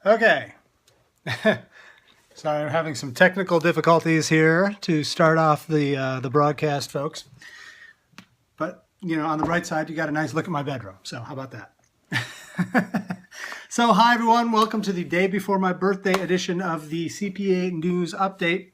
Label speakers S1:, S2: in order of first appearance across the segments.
S1: Okay. Sorry, I'm having some technical difficulties here to start off the broadcast, folks. But, on the right side, you got a nice look at my bedroom. So how about that? So, hi, everyone. Welcome to the day before my birthday edition of the CPA News Update.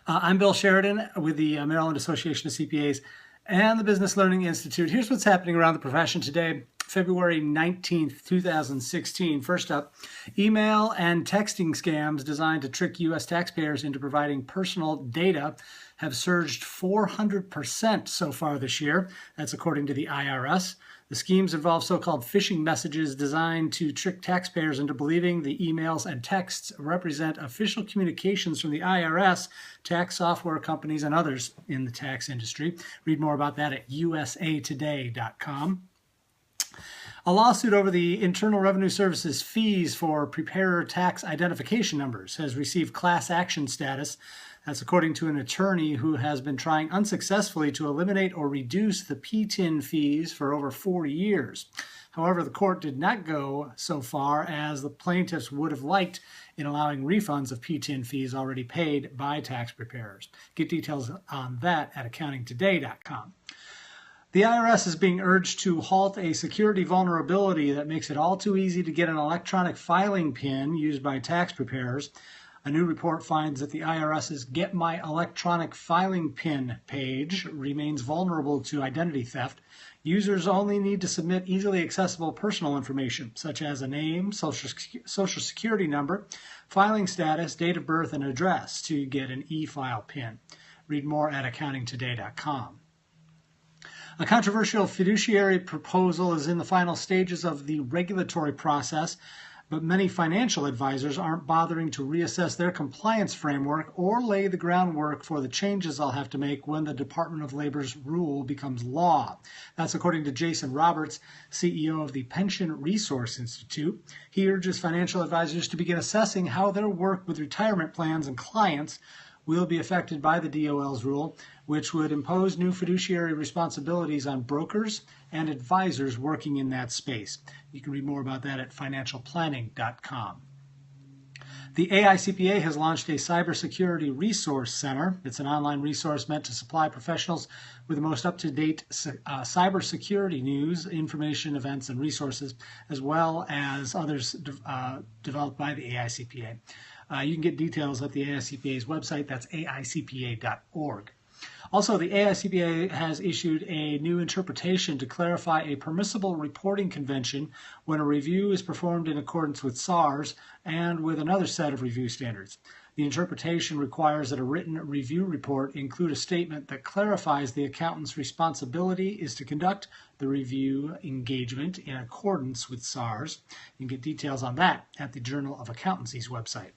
S1: I'm Bill Sheridan with the Maryland Association of CPAs and the Business Learning Institute. Here's what's happening around the profession today, February 19th, 2016. First up, email and texting scams designed to trick U.S. taxpayers into providing personal data have surged 400% so far this year. That's according to the IRS. The schemes involve so-called phishing messages designed to trick taxpayers into believing the emails and texts represent official communications from the IRS, tax software companies, and others in the tax industry. Read more about that at usatoday.com. A lawsuit over the Internal Revenue Service's fees for preparer tax identification numbers has received class action status. That's according to an attorney who has been trying unsuccessfully to eliminate or reduce the PTIN fees for over 40 years. However, the court did not go so far as the plaintiffs would have liked in allowing refunds of PTIN fees already paid by tax preparers. Get details on that at accountingtoday.com. The IRS is being urged to halt a security vulnerability that makes it all too easy to get an electronic filing PIN used by tax preparers. A new report finds that the IRS's Get My Electronic Filing PIN page remains vulnerable to identity theft. Users only need to submit easily accessible personal information, such as a name, social security number, filing status, date of birth, and address to get an e-file PIN. Read more at accountingtoday.com. A controversial fiduciary proposal is in the final stages of the regulatory process, but many financial advisors aren't bothering to reassess their compliance framework or lay the groundwork for the changes they'll have to make when the Department of Labor's rule becomes law. That's according to Jason Roberts, CEO of the Pension Resource Institute. He urges financial advisors to begin assessing how their work with retirement plans and clients will be affected by the DOL's rule, which would impose new fiduciary responsibilities on brokers and advisors working in that space. You can read more about that at financialplanning.com. The AICPA has launched a cybersecurity resource center. It's an online resource meant to supply professionals with the most up-to-date cybersecurity news, information, events, and resources, as well as others developed by the AICPA. You can get details at the AICPA's website. That's aicpa.org. Also, the AICPA has issued a new interpretation to clarify a permissible reporting convention when a review is performed in accordance with SARS and with another set of review standards. The interpretation requires that a written review report include a statement that clarifies the accountant's responsibility is to conduct the review engagement in accordance with SARS. You can get details on that at the Journal of Accountancy's website.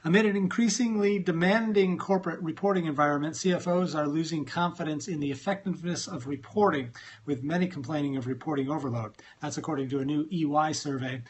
S1: Amid an increasingly demanding corporate reporting environment, CFOs are losing confidence in the effectiveness of reporting, with many complaining of reporting overload. That's according to a new EY survey.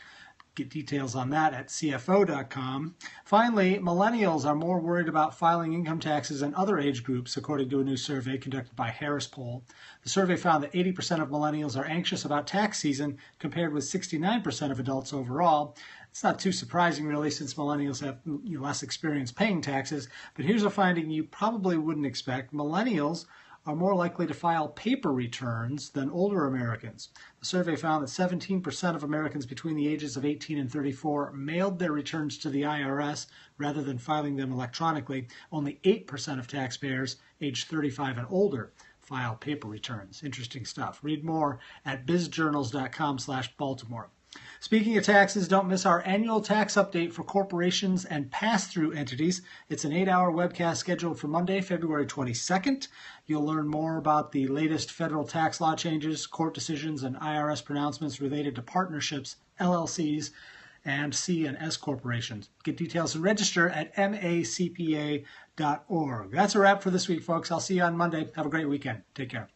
S1: Get details on that at cfo.com. Finally, millennials are more worried about filing income taxes than other age groups, according to a new survey conducted by Harris Poll. The survey found that 80% of millennials are anxious about tax season, compared with 69% of adults overall. It's not too surprising, really, since millennials have less experience paying taxes. But here's a finding you probably wouldn't expect. Millennials are more likely to file paper returns than older Americans. The survey found that 17% of Americans between the ages of 18 and 34 mailed their returns to the IRS rather than filing them electronically. Only 8% of taxpayers aged 35 and older file paper returns. Interesting stuff. Read more at bizjournals.com/Baltimore. Speaking of taxes, don't miss our annual tax update for corporations and pass-through entities. It's an 8-hour webcast scheduled for Monday, February 22nd. You'll learn more about the latest federal tax law changes, court decisions, and IRS pronouncements related to partnerships, LLCs, and C and S corporations. Get details and register at macpa.org. That's a wrap for this week, folks. I'll see you on Monday. Have a great weekend. Take care.